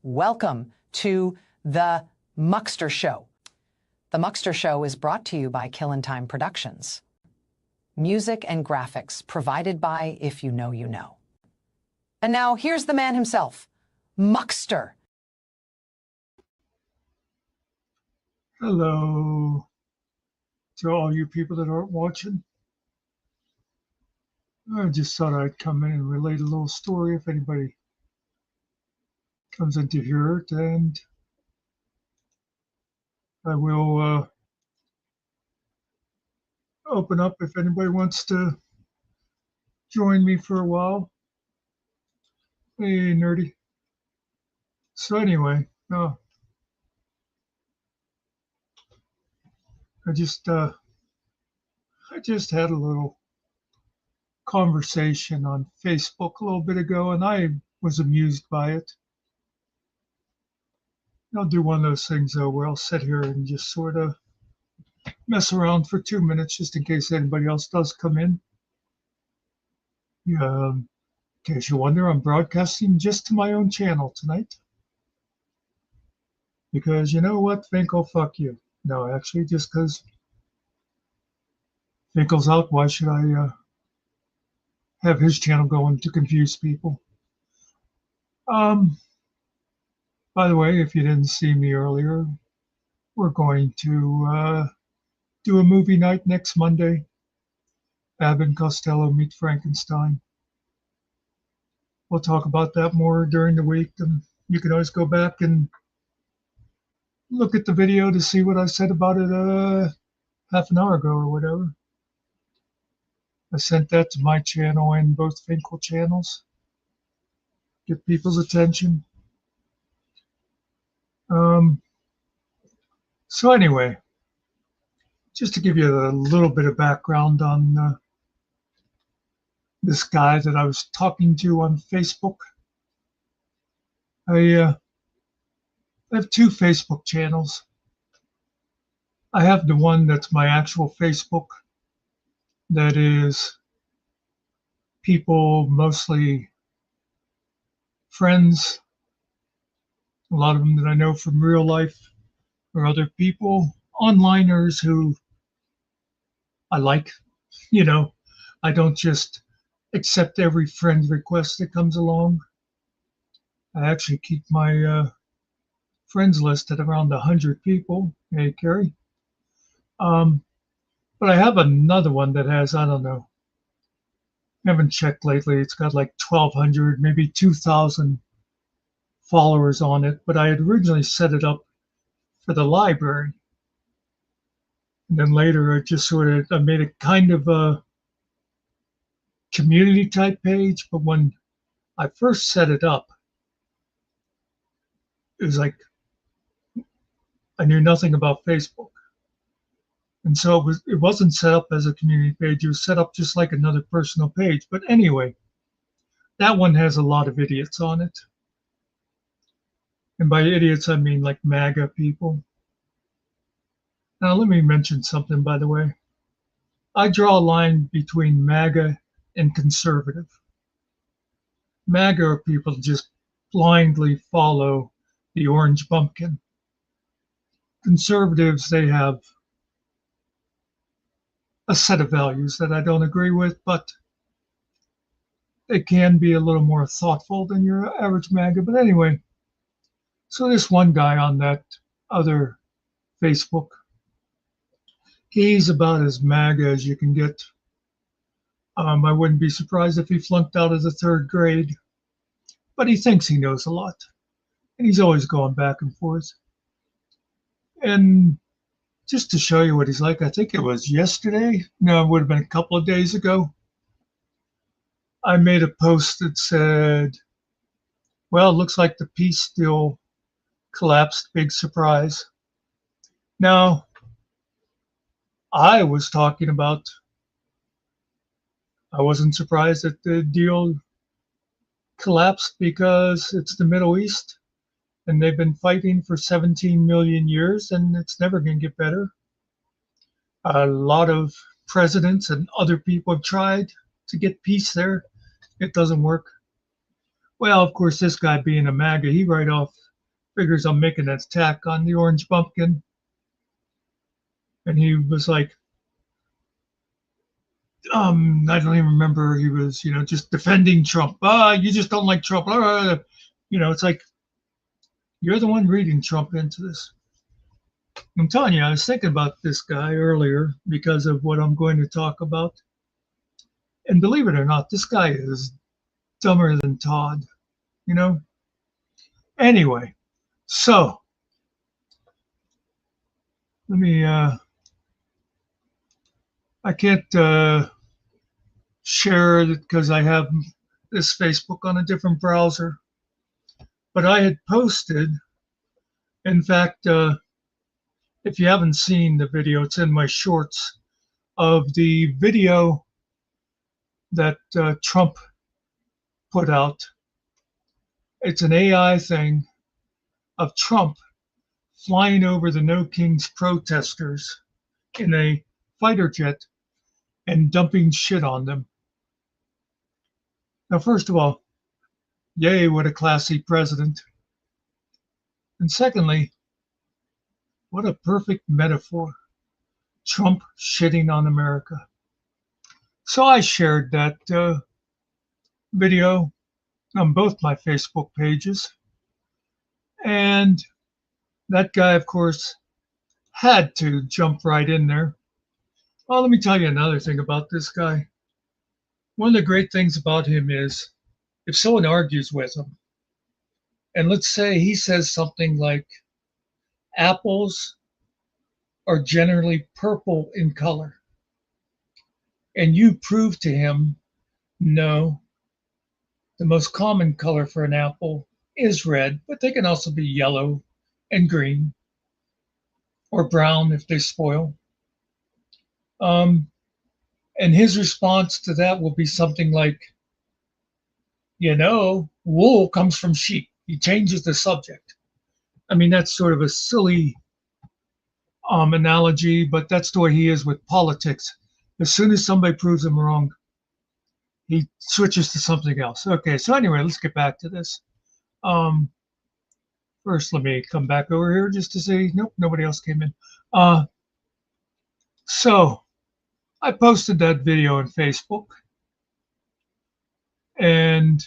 Welcome to the Muckster Show. The Muckster Show is brought to you by Killin' Time Productions. Music and graphics provided by If You Know, You Know. And now here's the man himself, Muckster. Hello to all you people that aren't watching. I just thought I'd come in and relate a little story if anybody comes in to hear it, and I will open up if anybody wants to join me for a while. Hey, nerdy. So anyway, I just had a little conversation on Facebook a little bit ago, and I was amused by it. I'll do one of those things though where I'll sit here and just sort of mess around for 2 minutes just in case anybody else does come in. Yeah, in case you wonder, I'm broadcasting just to my own channel tonight. Because you know what? Finkel, fuck you. No, actually, just because Finkel's out, why should I have his channel going to confuse people? By the way, if you didn't see me earlier, we're going to do a movie night next Monday. Abbott and Costello Meet Frankenstein. We'll talk about that more during the week, and you can always go back and look at the video to see what I said about it half an hour ago or whatever. I sent that to my channel and both Finkel channels. Get people's attention. So anyway, just to give you a little bit of background on this guy that I was talking to on Facebook. I have two Facebook channels. I have the one that's my actual Facebook, that is people, mostly friends, a lot of them that I know from real life, or other people, onliners who I like. You know, I don't just accept every friend request that comes along. I actually keep my friends list at around 100 people. Hey, Carrie. But I have another one that has, I don't know, I haven't checked lately. It's got like 1,200, maybe 2,000 followers on it. But I had originally set it up for the library. And then later I made it kind of a community type page. But when I first set it up, it was like I knew nothing about Facebook. And so it wasn't set up as a community page. It was set up just like another personal page. But anyway, that one has a lot of idiots on it. And by idiots, I mean like MAGA people. Now, let me mention something, by the way. I draw a line between MAGA and conservative. MAGA are people who just blindly follow the orange bumpkin. Conservatives, they have a set of values that I don't agree with, but they can be a little more thoughtful than your average MAGA. But anyway, so this one guy on that other Facebook, he's about as MAGA as you can get. I wouldn't be surprised if he flunked out of the 3rd grade, but he thinks he knows a lot, and he's always going back and forth. And just to show you what he's like, I think it was yesterday. No, it would have been a couple of days ago. I made a post that said, well, it looks like the peace deal collapsed. Big surprise. Now, I was talking about, I wasn't surprised that the deal collapsed because it's the Middle East. And they've been fighting for 17 million years, and it's never going to get better. A lot of presidents and other people have tried to get peace there. It doesn't work. Well, of course, this guy being a MAGA, he right off figures I'm making an attack on the orange pumpkin. And he was like, I don't even remember. He was, just defending Trump. You just don't like Trump. It's like, you're the one reading Trump into this. I'm telling you, I was thinking about this guy earlier because of what I'm going to talk about. And believe it or not, this guy is dumber than Todd, you know? Anyway, so let me, I can't share it because I have this Facebook on a different browser. But I had posted, in fact, if you haven't seen the video, it's in my shorts of the video that Trump put out. It's an AI thing of Trump flying over the No Kings protesters in a fighter jet and dumping shit on them. Now, first of all, yay, what a classy president. And secondly, what a perfect metaphor. Trump shitting on America. So I shared that video on both my Facebook pages. And that guy, of course, had to jump right in there. Well, let me tell you another thing about this guy. One of the great things about him is if someone argues with him, and let's say he says something like, apples are generally purple in color, and you prove to him, no, the most common color for an apple is red, but they can also be yellow and green or brown if they spoil. And his response to that will be something like, wool comes from sheep. He changes the subject. I mean, that's sort of a silly analogy, but that's the way he is with politics. As soon as somebody proves him wrong, he switches to something else. Okay, so anyway, let's get back to this. First, let me come back over here just to see. Nope, nobody else came in. So I posted that video on Facebook, and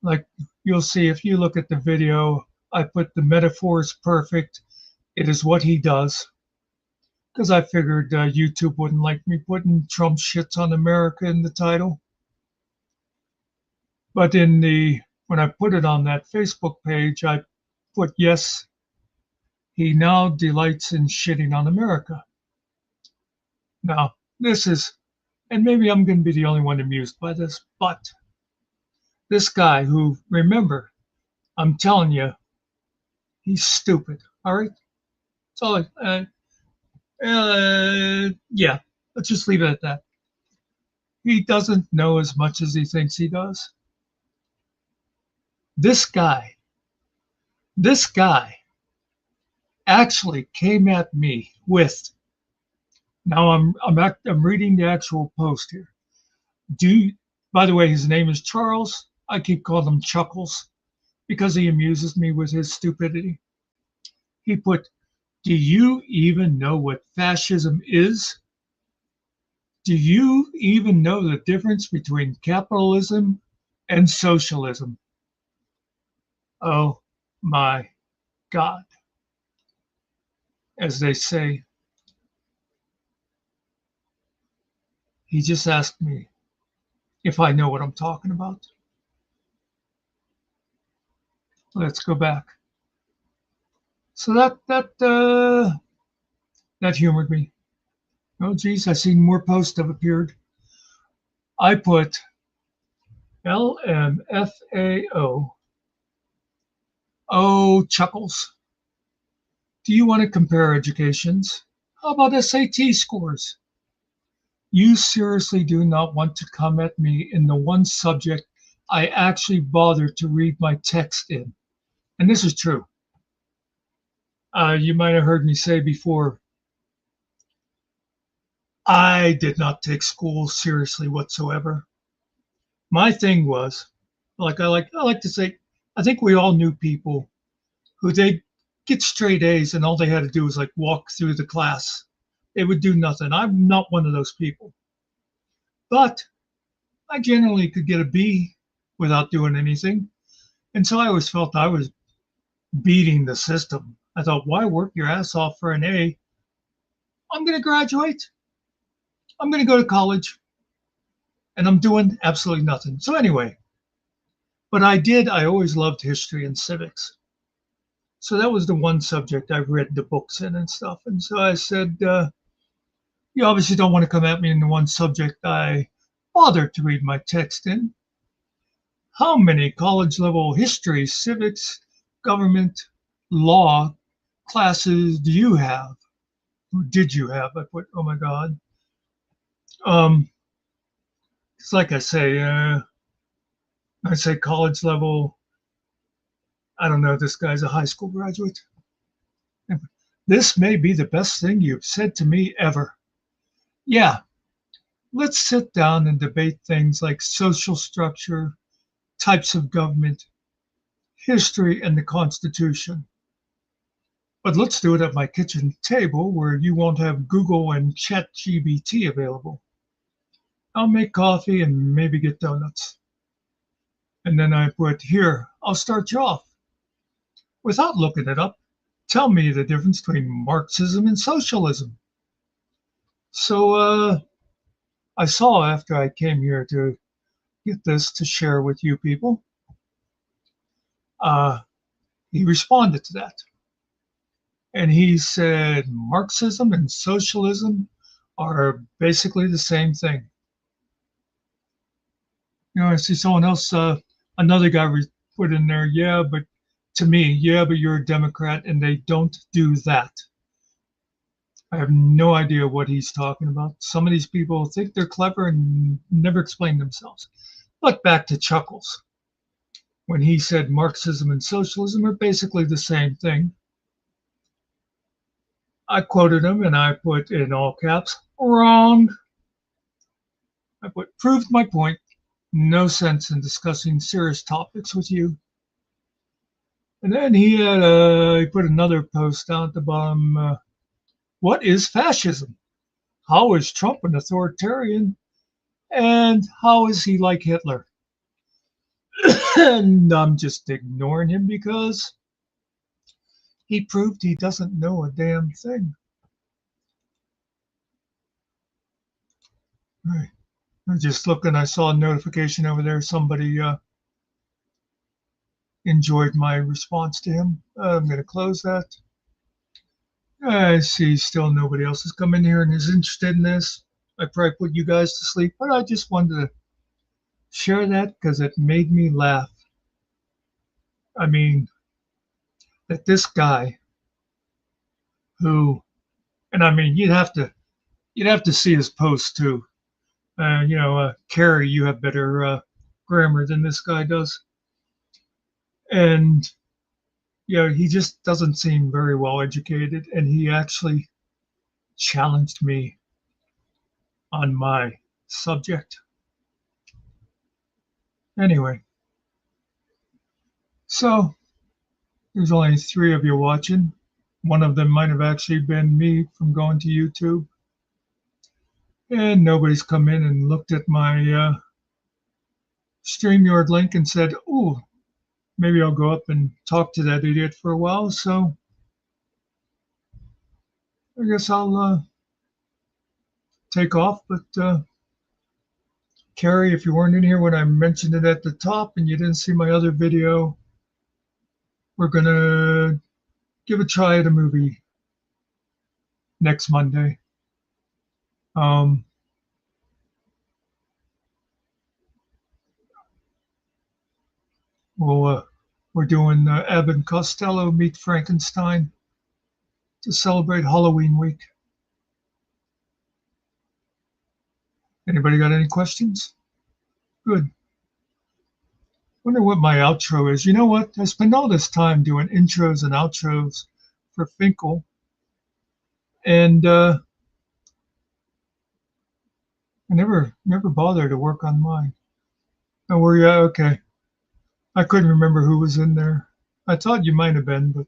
like you'll see if you look at the video, I put the metaphor is perfect. It is what he does. Because I figured YouTube wouldn't like me putting Trump shits on America in the title. But when I put it on that Facebook page, I put, yes, he now delights in shitting on America. Now, this is, and maybe I'm going to be the only one amused by this, but this guy who, remember, I'm telling you, he's stupid, all right? So, yeah, let's just leave it at that. He doesn't know as much as he thinks he does. This guy actually came at me with, now I'm reading the actual post here. By the way, his name is Charles. I keep calling him Chuckles because he amuses me with his stupidity. He put, do you even know what fascism is? Do you even know the difference between capitalism and socialism? Oh my God. As they say, he just asked me if I know what I'm talking about. Let's go back. So that humored me. Oh geez, I see more posts have appeared. I put LMFAO. Oh, Chuckles. Do you want to compare educations? How about SAT scores? You seriously do not want to come at me in the one subject I actually bothered to read my text in. And this is true. You might have heard me say before, I did not take school seriously whatsoever. My thing was, I like to say, I think we all knew people who they get straight A's and all they had to do was like walk through the class. They would do nothing. I'm not one of those people. But I generally could get a B without doing anything. And so I always felt I was beating the system. I thought, why work your ass off for an A? I'm going to graduate. I'm going to go to college. And I'm doing absolutely nothing. So anyway, but I always loved history and civics. So that was the one subject I read the books in and stuff. And so I said, you obviously don't want to come at me in the one subject I bothered to read my text in. How many college level history, civics, government, law classes do you have? Or did you have? I put, oh my God. It's like I say college level. I don't know. This guy's a high school graduate. This may be the best thing you've said to me ever. Yeah, let's sit down and debate things like social structure, types of government, history, and the Constitution. But let's do it at my kitchen table where you won't have Google and ChatGPT available. I'll make coffee and maybe get donuts. And then I put, here, I'll start you off. Without looking it up, tell me the difference between Marxism and socialism. So I saw after I came here to get this to share with you people, uh, he responded to that. And he said Marxism and socialism are basically the same thing. I see someone else, another guy put in there, yeah, but to me, yeah, but you're a Democrat and they don't do that. I have no idea what he's talking about. Some of these people think they're clever and never explain themselves. But back to Chuckles. When he said Marxism and socialism are basically the same thing, I quoted him and I put in all caps, wrong. I put, proved my point. No sense in discussing serious topics with you. And then he put another post down at the bottom. What is fascism? How is Trump an authoritarian? And how is he like Hitler? And I'm just ignoring him because he proved he doesn't know a damn thing. Right. I'm just looking. I saw a notification over there. Somebody enjoyed my response to him. I'm going to close that. I see still nobody else has come in here and is interested in this. I probably put you guys to sleep, but I just wanted to share that because it made me laugh. I mean, that this guy who, and I mean, you'd have to see his post too. Carrie, you have better grammar than this guy does, and he just doesn't seem very well educated, and he actually challenged me on my subject. Anyway, so there's only 3 of you watching. One of them might have actually been me from going to YouTube. And nobody's come in and looked at my StreamYard link and said, "Ooh, maybe I'll go up and talk to that idiot for a while." So I guess I'll take off. But Carrie, if you weren't in here when I mentioned it at the top and you didn't see my other video, we're going to give a try at a movie next Monday. We're doing Abbott and Costello Meet Frankenstein to celebrate Halloween week. Anybody got any questions? Good. Wonder what my outro is. You know what? I spend all this time doing intros and outros for Finkel, and I never bother to work on mine. Oh, were you? Okay. I couldn't remember who was in there. I thought you might have been, but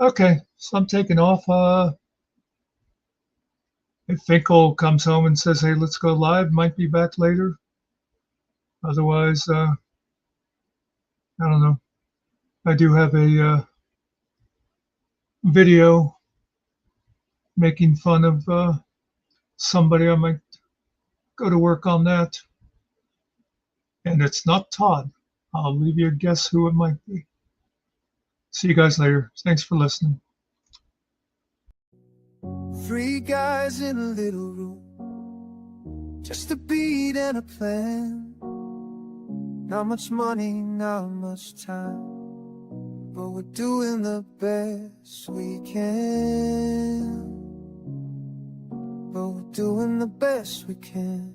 okay. So I'm taking off. If Finkel comes home and says, "Hey, let's go live," might be back later. Otherwise, I don't know. I do have a video making fun of somebody. I might go to work on that. And it's not Todd. I'll leave you a guess who it might be. See you guys later. Thanks for listening. Three guys in a little room, just a beat and a plan. Not much money, not much time, but we're doing the best we can. But we're doing the best we can.